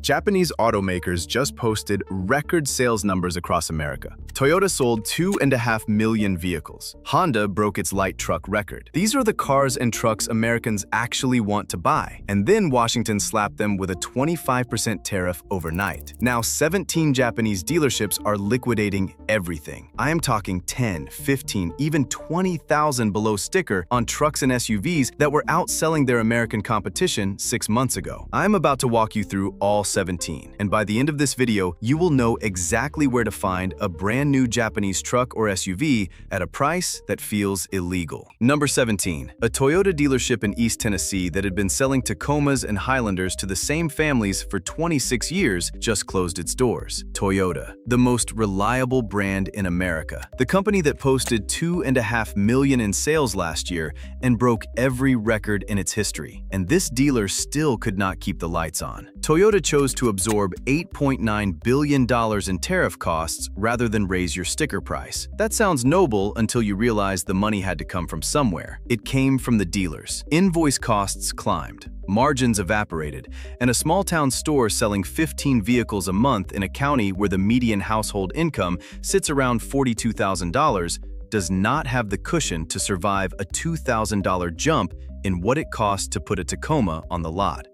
Japanese automakers just posted record sales numbers across America. Toyota sold 2.5 million vehicles. Honda broke its light truck record. These are the cars and trucks Americans actually want to buy. And then Washington slapped them with a 25% tariff overnight. Now 17 Japanese dealerships are liquidating everything. I am talking 10, 15, even 20,000 below sticker on trucks and SUVs that were outselling their American competition 6 months ago. I'm about to walk you through all 17, and by the end of this video, you will know exactly where to find a brand new Japanese truck or SUV at a price that feels illegal. Number 17. A Toyota dealership in East Tennessee that had been selling Tacomas and Highlanders to the same families for 26 years just closed its doors. Toyota, the most reliable brand in America. The company that posted 2.5 million in sales last year and broke every record in its history. And this dealer still could not keep the lights on. Toyota chose to absorb $8.9 billion in tariff costs rather than raise your sticker price. That sounds noble until you realize the money had to come from somewhere. It came from the dealers. Invoice costs climbed, margins evaporated, and a small-town store selling 15 vehicles a month in a county where the median household income sits around $42,000 does not have the cushion to survive a $2,000 jump in what it costs to put a Tacoma on the lot.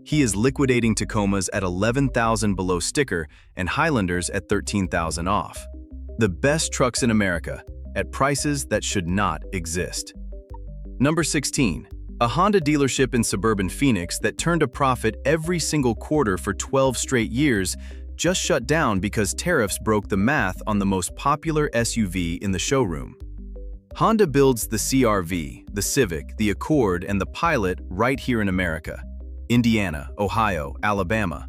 He is liquidating Tacomas at $11,000 below sticker and Highlanders at $13,000 off. The best trucks in America at prices that should not exist. Number 16. A Honda dealership in suburban Phoenix that turned a profit every single quarter for 12 straight years just shut down because tariffs broke the math on the most popular SUV in the showroom. Honda builds the CR-V, the Civic, the Accord, and the Pilot right here in America. Indiana, Ohio, Alabama.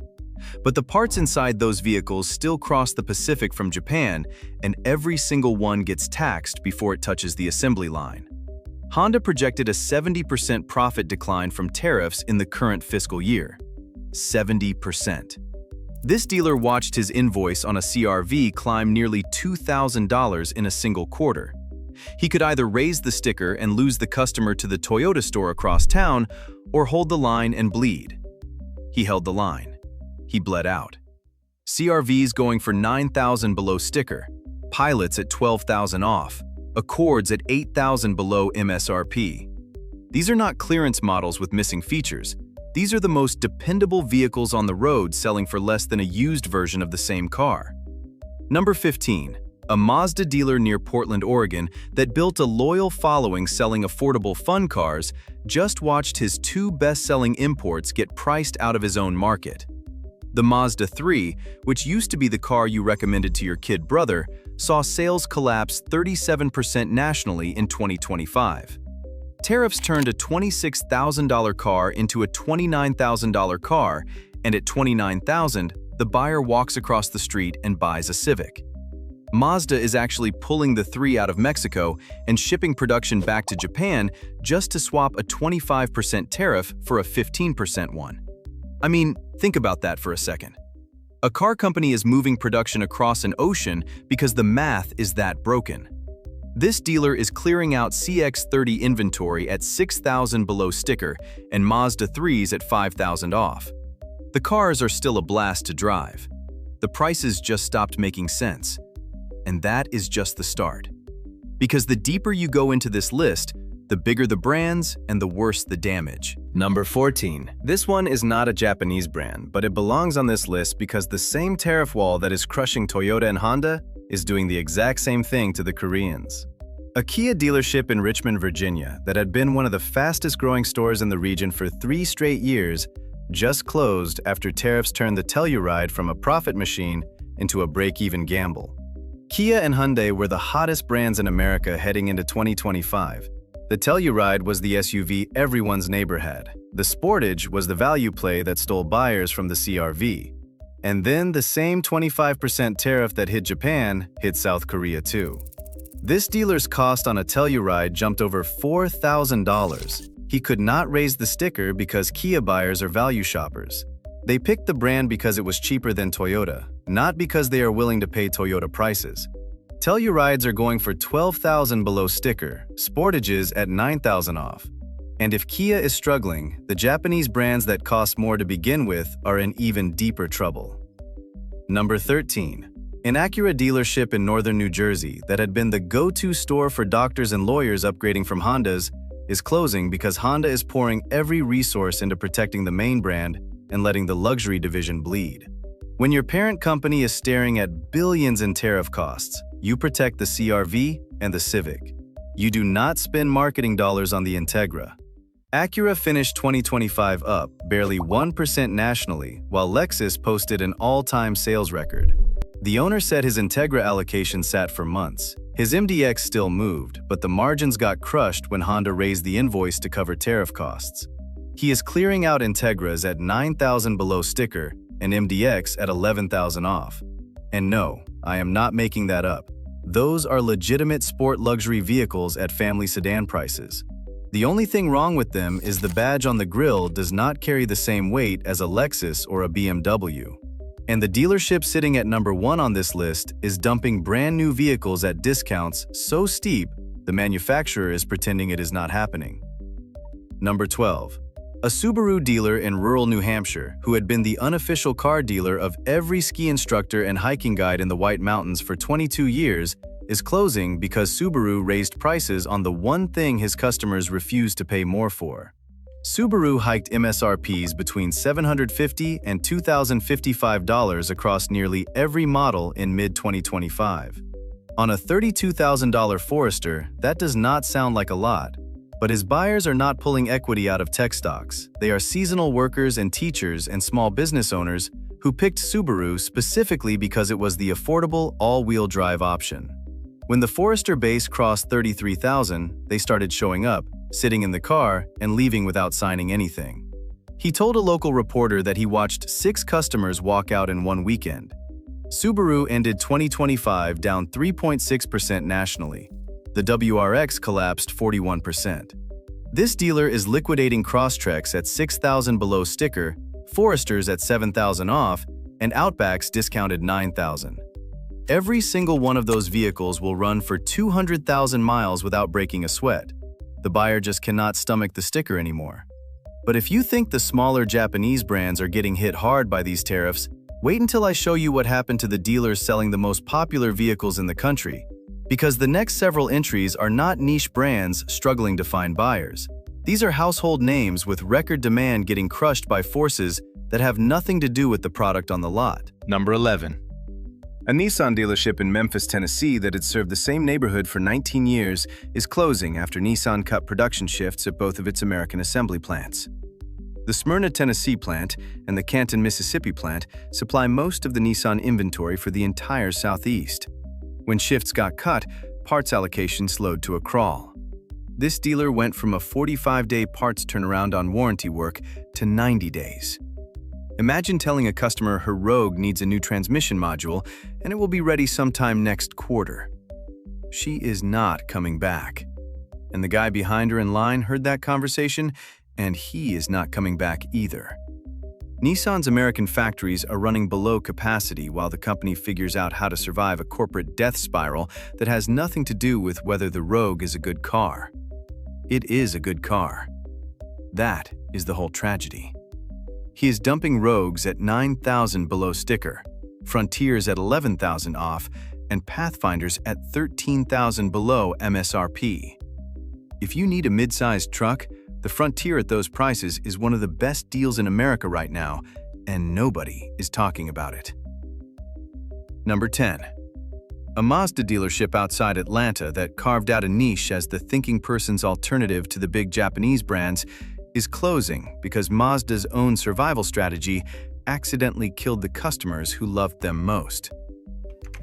But the parts inside those vehicles still cross the Pacific from Japan, and every single one gets taxed before it touches the assembly line. Honda projected a 70% profit decline from tariffs in the current fiscal year. 70%. This dealer watched his invoice on a CR-V climb nearly $2,000 in a single quarter. He could either raise the sticker and lose the customer to the Toyota store across town, or hold the line and bleed. He held the line. He bled out. CR-Vs going for $9,000 below sticker, Pilots at $12,000 off, Accords at $8,000 below MSRP. These are not clearance models with missing features. These are the most dependable vehicles on the road selling for less than a used version of the same car. Number 15. A Mazda dealer near Portland, Oregon that built a loyal following selling affordable fun cars just watched his 2 best-selling imports get priced out of his own market. The Mazda 3, which used to be the car you recommended to your kid brother, saw sales collapse 37% nationally in 2025. Tariffs turned a $26,000 car into a $29,000 car, and at $29,000, the buyer walks across the street and buys a Civic. Mazda is actually pulling the 3 out of Mexico and shipping production back to Japan just to swap a 25% tariff for a 15% one. I mean, think about that for a second. A car company is moving production across an ocean because the math is that broken. This dealer is clearing out CX-30 inventory at $6,000 below sticker and Mazda 3s at $5,000 off. The cars are still a blast to drive. The prices just stopped making sense. And that is just the start. Because the deeper you go into this list, the bigger the brands and the worse the damage. Number 14. This one is not a Japanese brand, but it belongs on this list because the same tariff wall that is crushing Toyota and Honda is doing the exact same thing to the Koreans. A Kia dealership in Richmond, Virginia, that had been one of the fastest-growing stores in the region for 3 straight years, just closed after tariffs turned the Telluride from a profit machine into a break-even gamble. Kia and Hyundai were the hottest brands in America heading into 2025. The Telluride was the SUV everyone's neighbor had. The Sportage was the value play that stole buyers from the CR-V. And then the same 25% tariff that hit Japan hit South Korea too. This dealer's cost on a Telluride jumped over $4,000. He could not raise the sticker because Kia buyers are value shoppers. They picked the brand because it was cheaper than Toyota, not because they are willing to pay Toyota prices. Tellurides are going for $12,000 below sticker, Sportages at $9,000 off. And if Kia is struggling, the Japanese brands that cost more to begin with are in even deeper trouble. Number 13. An Acura dealership in northern New Jersey that had been the go-to store for doctors and lawyers upgrading from Hondas is closing because Honda is pouring every resource into protecting the main brand and letting the luxury division bleed. When your parent company is staring at billions in tariff costs, you protect the CR-V and the Civic. You do not spend marketing dollars on the Integra. Acura finished 2025 up barely 1% nationally, while Lexus posted an all-time sales record. The owner said his Integra allocation sat for months. His MDX still moved, but the margins got crushed when Honda raised the invoice to cover tariff costs. He is clearing out Integras at $9,000 below sticker and MDX at $11,000 off. And no, I am not making that up. Those are legitimate sport luxury vehicles at family sedan prices. The only thing wrong with them is the badge on the grille does not carry the same weight as a Lexus or a BMW. And the dealership sitting at number 1 on this list is dumping brand new vehicles at discounts so steep, the manufacturer is pretending it is not happening. Number 12. A Subaru dealer in rural New Hampshire, who had been the unofficial car dealer of every ski instructor and hiking guide in the White Mountains for 22 years, is closing because Subaru raised prices on the one thing his customers refused to pay more for. Subaru hiked MSRPs between $750 and $2,055 across nearly every model in mid-2025. On a $32,000 Forester, that does not sound like a lot, but his buyers are not pulling equity out of tech stocks. They are seasonal workers and teachers and small business owners who picked Subaru specifically because it was the affordable all-wheel drive option. When the Forester base crossed $33,000, they started showing up, sitting in the car, and leaving without signing anything. He told a local reporter that he watched 6 customers walk out in one weekend. Subaru ended 2025 down 3.6% nationally. The WRX collapsed 41%. This dealer is liquidating Crosstreks at $6,000 below sticker, Foresters at $7,000 off, and Outbacks discounted $9,000. Every single one of those vehicles will run for 200,000 miles without breaking a sweat. The buyer just cannot stomach the sticker anymore. But if you think the smaller Japanese brands are getting hit hard by these tariffs, wait until I show you what happened to the dealers selling the most popular vehicles in the country. Because the next several entries are not niche brands struggling to find buyers. These are household names with record demand getting crushed by forces that have nothing to do with the product on the lot. Number 11. A Nissan dealership in Memphis, Tennessee that had served the same neighborhood for 19 years is closing after Nissan cut production shifts at both of its American assembly plants. The Smyrna, Tennessee plant and the Canton, Mississippi plant supply most of the Nissan inventory for the entire Southeast. When shifts got cut, parts allocation slowed to a crawl. This dealer went from a 45-day parts turnaround on warranty work to 90 days. Imagine telling a customer her Rogue needs a new transmission module and it will be ready sometime next quarter. She is not coming back. And the guy behind her in line heard that conversation, and he is not coming back either. Nissan's American factories are running below capacity while the company figures out how to survive a corporate death spiral that has nothing to do with whether the Rogue is a good car. It is a good car. That is the whole tragedy. He is dumping Rogues at $9,000 below sticker, Frontiers at $11,000 off, and Pathfinders at $13,000 below MSRP. If you need a mid-sized truck, the Frontier at those prices is one of the best deals in America right now, and nobody is talking about it. Number 10. A Mazda dealership outside Atlanta that carved out a niche as the thinking person's alternative to the big Japanese brands is closing because Mazda's own survival strategy accidentally killed the customers who loved them most.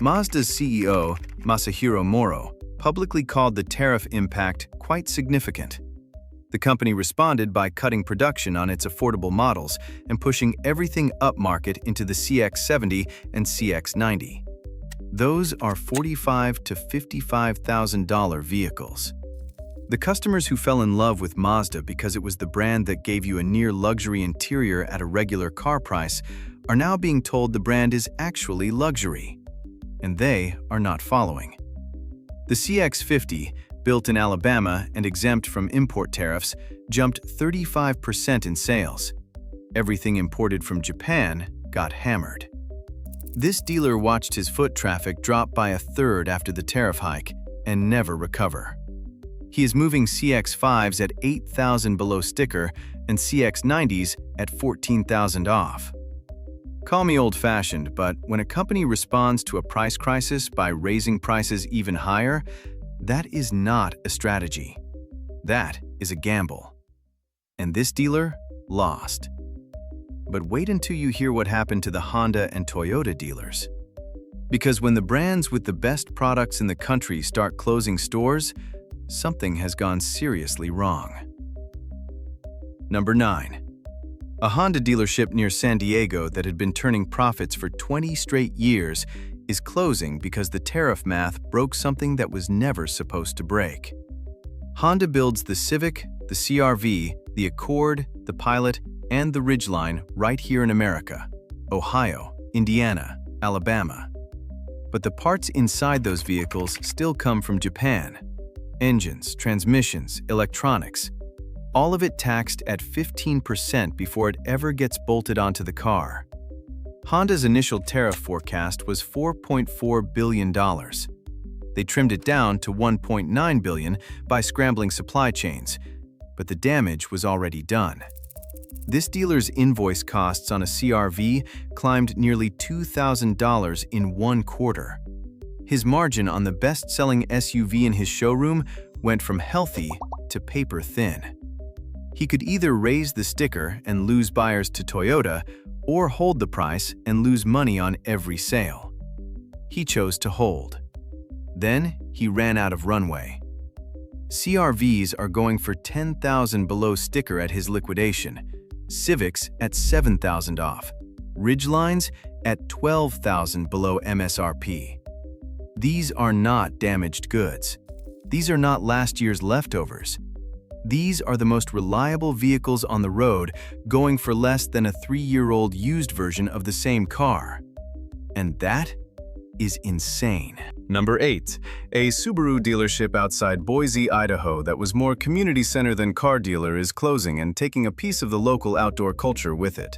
Mazda's CEO, Masahiro Moro, publicly called the tariff impact quite significant. The company responded by cutting production on its affordable models and pushing everything upmarket into the CX-70 and CX-90. Those are $45,000 to $55,000 vehicles. The customers who fell in love with Mazda because it was the brand that gave you a near-luxury interior at a regular car price are now being told the brand is actually luxury. And they are not following. The CX-50, built in Alabama and exempt from import tariffs, jumped 35% in sales. Everything imported from Japan got hammered. This dealer watched his foot traffic drop by a third after the tariff hike and never recover. He is moving CX-5s at $8,000 below sticker and CX-90s at $14,000 off. Call me old-fashioned, but when a company responds to a price crisis by raising prices even higher, that is not a strategy. That is a gamble. And this dealer lost. But wait until you hear what happened to the Honda and Toyota dealers. Because when the brands with the best products in the country start closing stores, something has gone seriously wrong. Number 9. A Honda dealership near San Diego that had been turning profits for 20 straight years is closing because the tariff math broke something that was never supposed to break. Honda builds the Civic, the CR-V, the Accord, the Pilot, and the Ridgeline right here in America, Ohio, Indiana, Alabama. But the parts inside those vehicles still come from Japan. Engines, transmissions, electronics, all of it taxed at 15% before it ever gets bolted onto the car. Honda's initial tariff forecast was $4.4 billion. They trimmed it down to $1.9 billion by scrambling supply chains, but the damage was already done. This dealer's invoice costs on a CR-V climbed nearly $2,000 in 1 quarter. His margin on the best-selling SUV in his showroom went from healthy to paper thin. He could either raise the sticker and lose buyers to Toyota, or hold the price and lose money on every sale. He chose to hold. Then he ran out of runway. CR-Vs are going for $10,000 below sticker at his liquidation, Civics at $7,000 off, Ridgelines at $12,000 below MSRP. These are not damaged goods. These are not last year's leftovers. These are the most reliable vehicles on the road, going for less than a 3-year-old used version of the same car. And that is insane. Number 8. A Subaru dealership outside Boise, Idaho that was more community center than car dealer is closing and taking a piece of the local outdoor culture with it.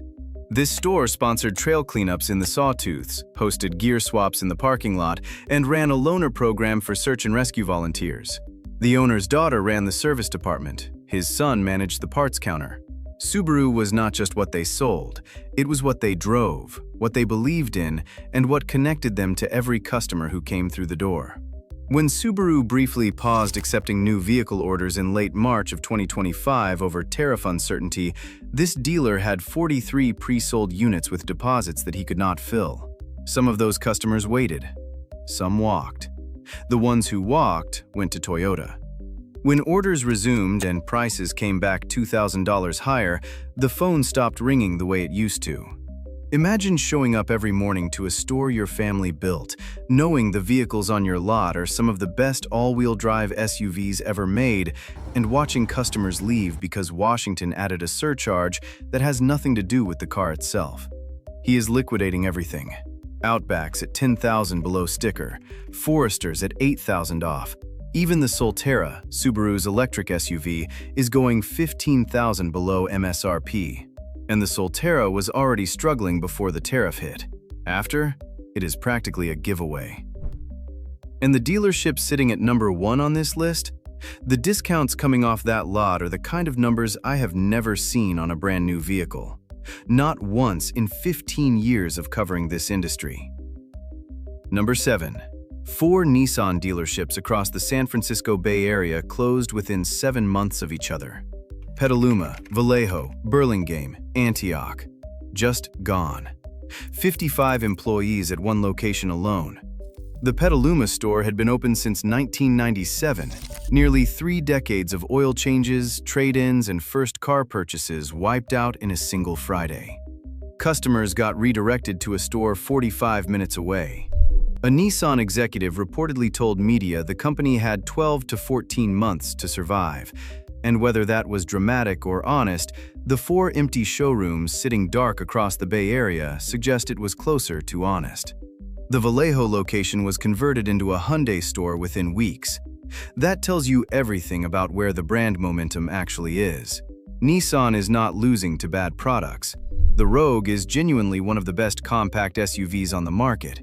This store sponsored trail cleanups in the Sawtooths, hosted gear swaps in the parking lot, and ran a loaner program for search and rescue volunteers. The owner's daughter ran the service department. His son managed the parts counter. Subaru was not just what they sold, it was what they drove, what they believed in, and what connected them to every customer who came through the door. When Subaru briefly paused accepting new vehicle orders in late March of 2025 over tariff uncertainty, this dealer had 43 pre-sold units with deposits that he could not fill. Some of those customers waited. Some walked. The ones who walked went to Toyota. When orders resumed and prices came back $2,000 higher, the phone stopped ringing the way it used to. Imagine showing up every morning to a store your family built, knowing the vehicles on your lot are some of the best all-wheel drive SUVs ever made, and watching customers leave because Washington added a surcharge that has nothing to do with the car itself. He is liquidating everything. Outbacks at $10,000 below sticker, Foresters at $8,000 off. Even the Solterra, Subaru's electric SUV, is going $15,000 below MSRP. And the Solterra was already struggling before the tariff hit. After, it is practically a giveaway. And the dealership sitting at number 1 on this list? The discounts coming off that lot are the kind of numbers I have never seen on a brand new vehicle. Not once in 15 years of covering this industry. Number 7. 4 Nissan dealerships across the San Francisco Bay Area closed within 7 months of each other. Petaluma, Vallejo, Burlingame, Antioch. Just gone. 55 employees at one location alone. The Petaluma store had been open since 1997. Nearly 3 decades of oil changes, trade-ins, and first car purchases wiped out in a single Friday. Customers got redirected to a store 45 minutes away. A Nissan executive reportedly told media the company had 12 to 14 months to survive. And whether that was dramatic or honest, the 4 empty showrooms sitting dark across the Bay Area suggest it was closer to honest. The Vallejo location was converted into a Hyundai store within weeks. That tells you everything about where the brand momentum actually is. Nissan is not losing to bad products. The Rogue is genuinely one of the best compact SUVs on the market.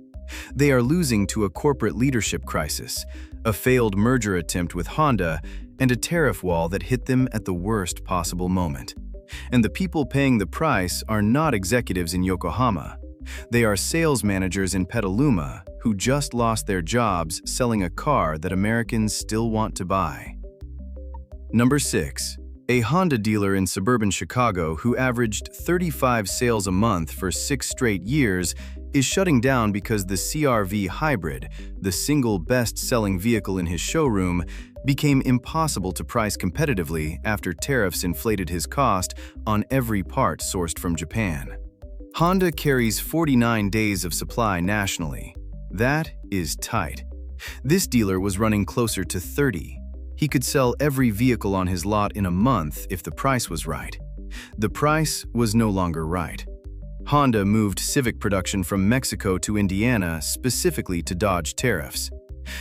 They are losing to a corporate leadership crisis, a failed merger attempt with Honda, and a tariff wall that hit them at the worst possible moment. And the people paying the price are not executives in Yokohama. They are sales managers in Petaluma who just lost their jobs selling a car that Americans still want to buy. Number 6. A Honda dealer in suburban Chicago who averaged 35 sales a month for 6 straight years is shutting down because the CR-V Hybrid, the single best-selling vehicle in his showroom, became impossible to price competitively after tariffs inflated his cost on every part sourced from Japan. Honda carries 49 days of supply nationally. That is tight. This dealer was running closer to 30. He could sell every vehicle on his lot in a month if the price was right. The price was no longer right. Honda moved Civic production from Mexico to Indiana specifically to dodge tariffs.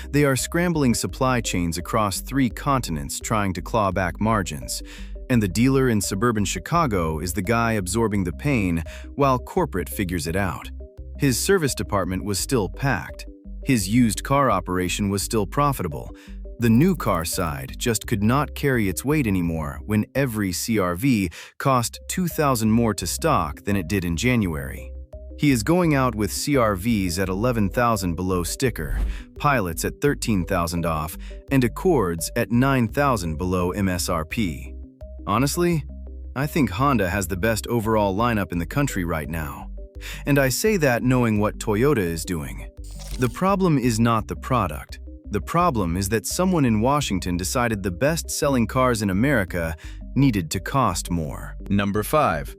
They are scrambling supply chains across 3 continents trying to claw back margins, and the dealer in suburban Chicago is the guy absorbing the pain while corporate figures it out. His service department was still packed. His used car operation was still profitable. The new car side just could not carry its weight anymore when every CR-V cost $2,000 more to stock than it did in January. He is going out with CR-Vs at $11,000 below sticker, Pilots at $13,000 off, and Accords at $9,000 below MSRP. Honestly, I think Honda has the best overall lineup in the country right now. And I say that knowing what Toyota is doing. The problem is not the product. The problem is that someone in Washington decided the best-selling cars in America needed to cost more. Number 5.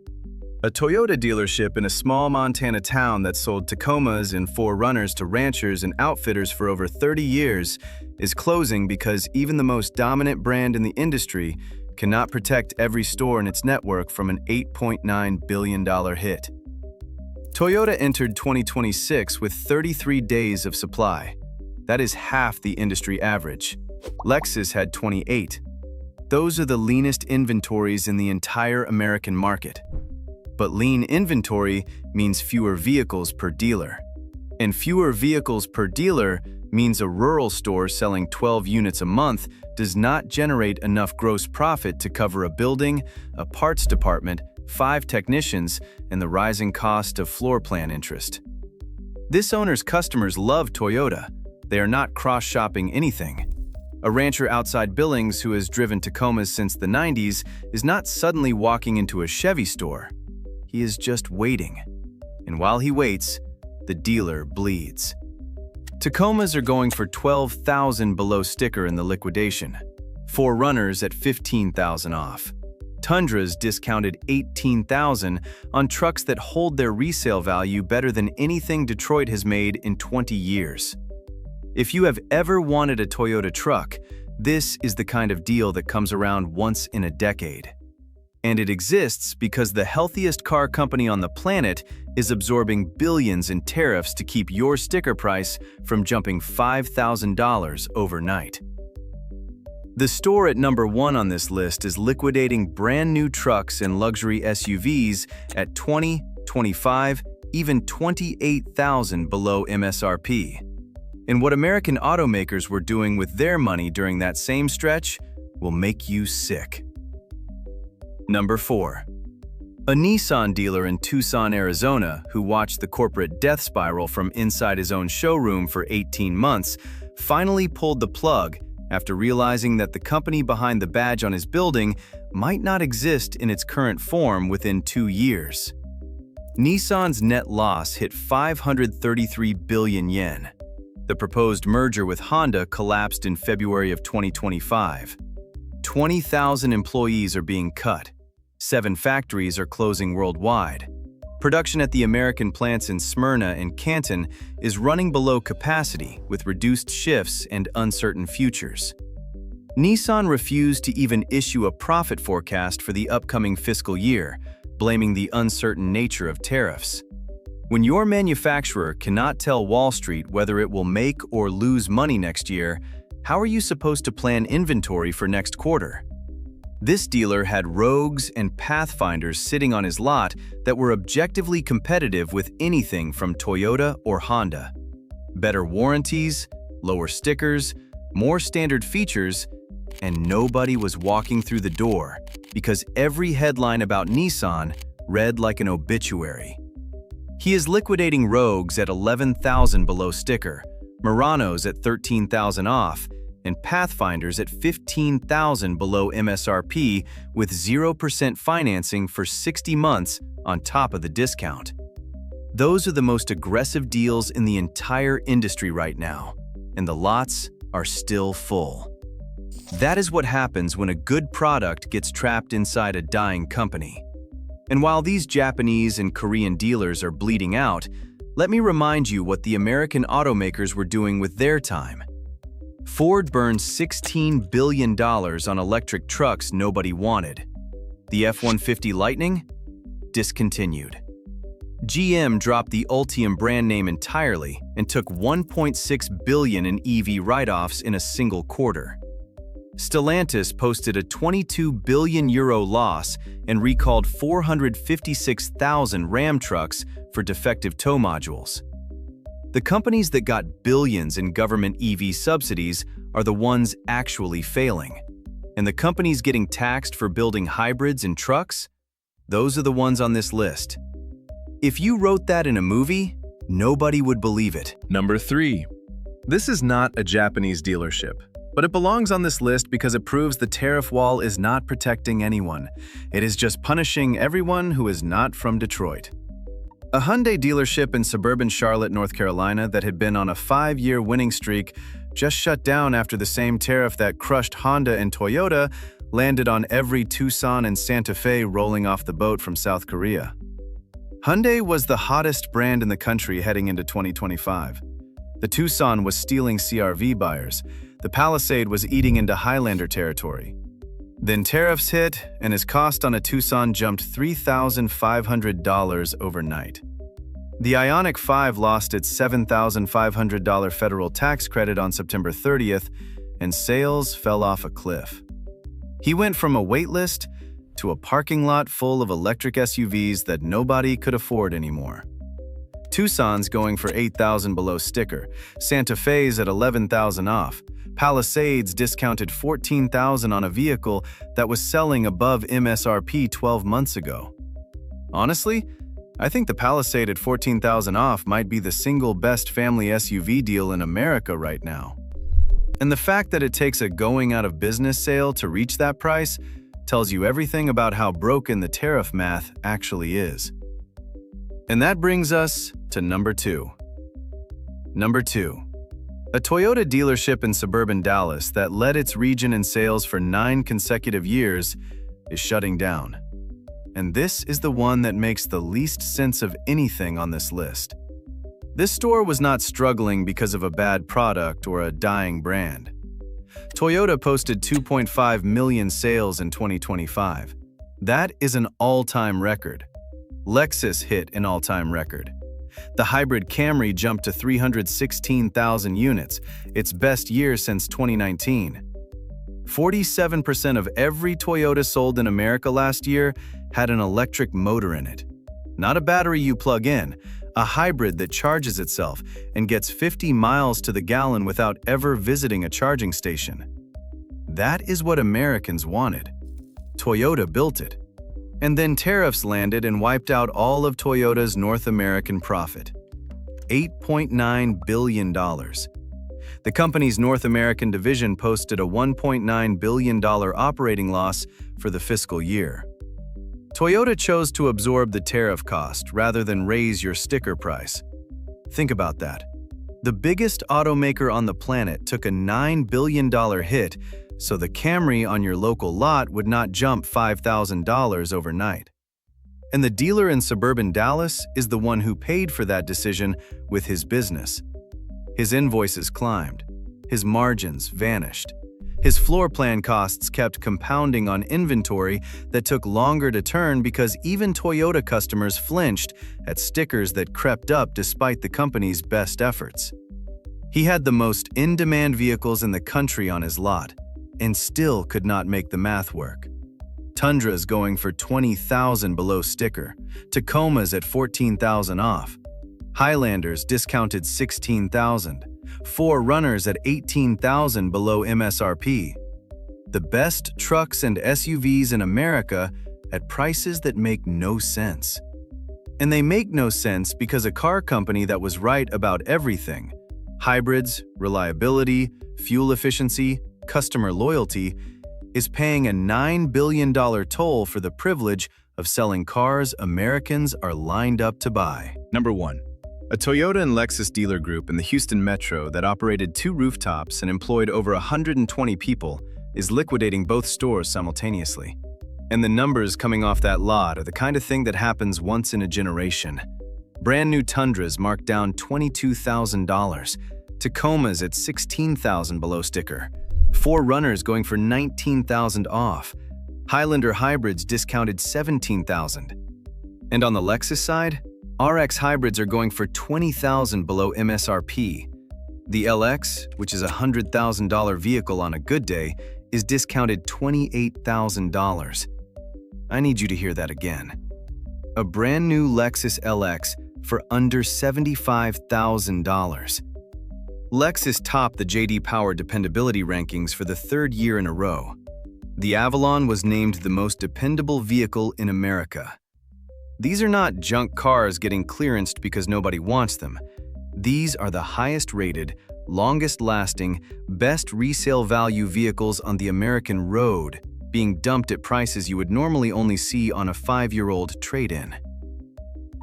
A Toyota dealership in a small Montana town that sold Tacomas and 4Runners to ranchers and outfitters for over 30 years is closing because even the most dominant brand in the industry cannot protect every store in its network from an $8.9 billion hit. Toyota entered 2026 with 33 days of supply. That is half the industry average. Lexus had 28. Those are the leanest inventories in the entire American market. But lean inventory means fewer vehicles per dealer. And fewer vehicles per dealer means a rural store selling 12 units a month does not generate enough gross profit to cover a building, a parts department, 5 technicians, and the rising cost of floor plan interest. This owner's customers love Toyota. They are not cross-shopping anything. A rancher outside Billings who has driven Tacomas since the 90s is not suddenly walking into a Chevy store. He is just waiting. And while he waits, the dealer bleeds. Tacomas are going for $12,000 below sticker in the liquidation. 4Runners at $15,000 off. Tundras discounted $18,000 on trucks that hold their resale value better than anything Detroit has made in 20 years. If you have ever wanted a Toyota truck, this is the kind of deal that comes around once in a decade. And it exists because the healthiest car company on the planet is absorbing billions in tariffs to keep your sticker price from jumping $5,000 overnight. The store at number 1 on this list is liquidating brand new trucks and luxury SUVs at $20,000, $25,000, even $28,000 below MSRP. And what American automakers were doing with their money during that same stretch will make you sick. Number 4. A Nissan dealer in Tucson, Arizona, who watched the corporate death spiral from inside his own showroom for 18 months, finally pulled the plug after realizing that the company behind the badge on his building might not exist in its current form within 2 years. Nissan's net loss hit 533 billion yen. The proposed merger with Honda collapsed in February of 2025. 20,000 employees are being cut. 7 factories are closing worldwide. Production at the American plants in Smyrna and Canton is running below capacity with reduced shifts and uncertain futures. Nissan refused to even issue a profit forecast for the upcoming fiscal year, blaming the uncertain nature of tariffs. When your manufacturer cannot tell Wall Street whether it will make or lose money next year, How are you supposed to plan inventory for next quarter? This dealer had Rogues and Pathfinders sitting on his lot that were objectively competitive with anything from Toyota or Honda. Better warranties, lower stickers, more standard features, and nobody was walking through the door because every headline about Nissan read like an obituary. He is liquidating Rogues at $11,000 below sticker, Muranos at $13,000 off, and Pathfinders at $15,000 below MSRP with 0% financing for 60 months on top of the discount. Those are the most aggressive deals in the entire industry right now, and the lots are still full. That is what happens when a good product gets trapped inside a dying company. And while these Japanese and Korean dealers are bleeding out, let me remind you what the American automakers were doing with their time. Ford burned $16 billion on electric trucks nobody wanted. The F-150 Lightning? Discontinued. GM dropped the Ultium brand name entirely and took $1.6 billion in EV write-offs in a single quarter. Stellantis posted a €22 billion loss and recalled 456,000 Ram trucks for defective tow modules. The companies that got billions in government EV subsidies are the ones actually failing. And the companies getting taxed for building hybrids and trucks? Those are the ones on this list. If you wrote that in a movie, nobody would believe it. Number 3. This is not a Japanese dealership, but it belongs on this list because it proves the tariff wall is not protecting anyone. It is just punishing everyone who is not from Detroit. A Hyundai dealership in suburban Charlotte, North Carolina that had been on a 5-year winning streak just shut down after the same tariff that crushed Honda and Toyota landed on every Tucson and Santa Fe rolling off the boat from South Korea. Hyundai was the hottest brand in the country heading into 2025. The Tucson was stealing CRV buyers. The Palisade was eating into Highlander territory. Then tariffs hit, and his cost on a Tucson jumped $3,500 overnight. The Ioniq 5 lost its $7,500 federal tax credit on September 30th, and sales fell off a cliff. He went from a waitlist to a parking lot full of electric SUVs that nobody could afford anymore. Tucson's going for $8,000 below sticker, Santa Fe's at $11,000 off, Palisades discounted $14,000 on a vehicle that was selling above MSRP 12 months ago. Honestly, I think the Palisade at $14,000 off might be the single best family SUV deal in America right now. And the fact that it takes a going out of business sale to reach that price tells you everything about how broken the tariff math actually is. And that brings us to number 2. Number 2. A Toyota dealership in suburban Dallas that led its region in sales for 9 consecutive years is shutting down. And this is the one that makes the least sense of anything on this list. This store was not struggling because of a bad product or a dying brand. Toyota posted 2.5 million sales in 2025. That is an all-time record. Lexus hit an all-time record. The hybrid Camry jumped to 316,000 units, its best year since 2019. 47% of every Toyota sold in America last year had an electric motor in it. Not a battery you plug in, a hybrid that charges itself and gets 50 miles to the gallon without ever visiting a charging station. That is what Americans wanted. Toyota built it. And then tariffs landed and wiped out all of Toyota's North American profit. $8.9 billion. The company's North American division posted a $1.9 billion operating loss for the fiscal year. Toyota chose to absorb the tariff cost rather than raise your sticker price. Think about that. The biggest automaker on the planet took a $9 billion hit, so the Camry on your local lot would not jump $5,000 overnight. And the dealer in suburban Dallas is the one who paid for that decision with his business. His invoices climbed. His margins vanished. His floor plan costs kept compounding on inventory that took longer to turn because even Toyota customers flinched at stickers that crept up despite the company's best efforts. He had the most in-demand vehicles in the country on his lot and still could not make the math work. Tundras going for $20,000 below sticker, Tacomas at $14,000 off, Highlanders discounted $16,000, 4Runners at $18,000 below MSRP. The best trucks and SUVs in America at prices that make no sense. And they make no sense because a car company that was right about everything – hybrids, reliability, fuel efficiency, customer loyalty – is paying a $9 billion toll for the privilege of selling cars Americans are lined up to buy. Number 1. A Toyota and Lexus dealer group in the Houston metro that operated 2 rooftops and employed over 120 people is liquidating both stores simultaneously. And the numbers coming off that lot are the kind of thing that happens once in a generation. Brand new Tundras marked down $22,000, Tacomas at $16,000 below sticker, 4Runners going for $19,000 off, Highlander hybrids discounted $17,000. And on the Lexus side, RX hybrids are going for $20,000 below MSRP. The LX, which is a $100,000 vehicle on a good day, is discounted $28,000. I need you to hear that again. A brand new Lexus LX for under $75,000. Lexus topped the J.D. Power dependability rankings for the 3rd year in a row. The Avalon was named the most dependable vehicle in America. These are not junk cars getting clearanced because nobody wants them. These are the highest-rated, longest-lasting, best resale value vehicles on the American road, being dumped at prices you would normally only see on a 5-year-old trade-in.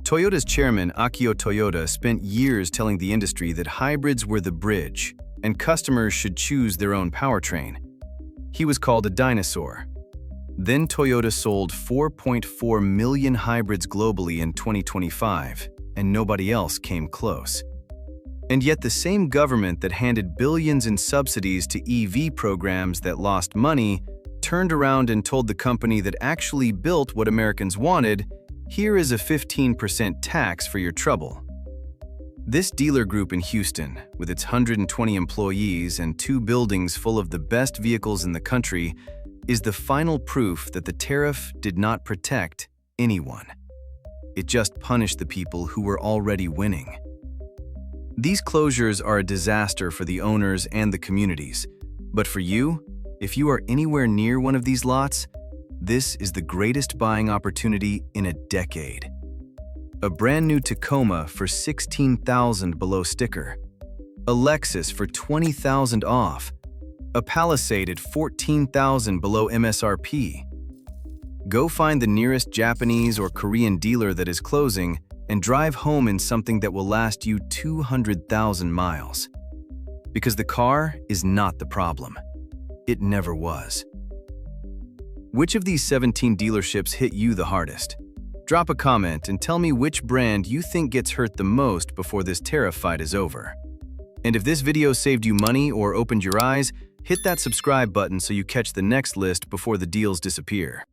Toyota's chairman, Akio Toyoda, spent years telling the industry that hybrids were the bridge, and customers should choose their own powertrain. He was called a dinosaur. Then Toyota sold 4.4 million hybrids globally in 2025, and nobody else came close. And yet the same government that handed billions in subsidies to EV programs that lost money turned around and told the company that actually built what Americans wanted, "Here is a 15% tax for your trouble." This dealer group in Houston, with its 120 employees and 2 buildings full of the best vehicles in the country, is the final proof that the tariff did not protect anyone. It just punished the people who were already winning. These closures are a disaster for the owners and the communities. But for you, if you are anywhere near one of these lots, this is the greatest buying opportunity in a decade. A brand new Tacoma for $16,000 below sticker, a Lexus for $20,000 off, a Palisade at $14,000 below MSRP. Go find the nearest Japanese or Korean dealer that is closing and drive home in something that will last you 200,000 miles. Because the car is not the problem. It never was. Which of these 17 dealerships hit you the hardest? Drop a comment and tell me which brand you think gets hurt the most before this tariff fight is over. And if this video saved you money or opened your eyes, hit that subscribe button so you catch the next list before the deals disappear.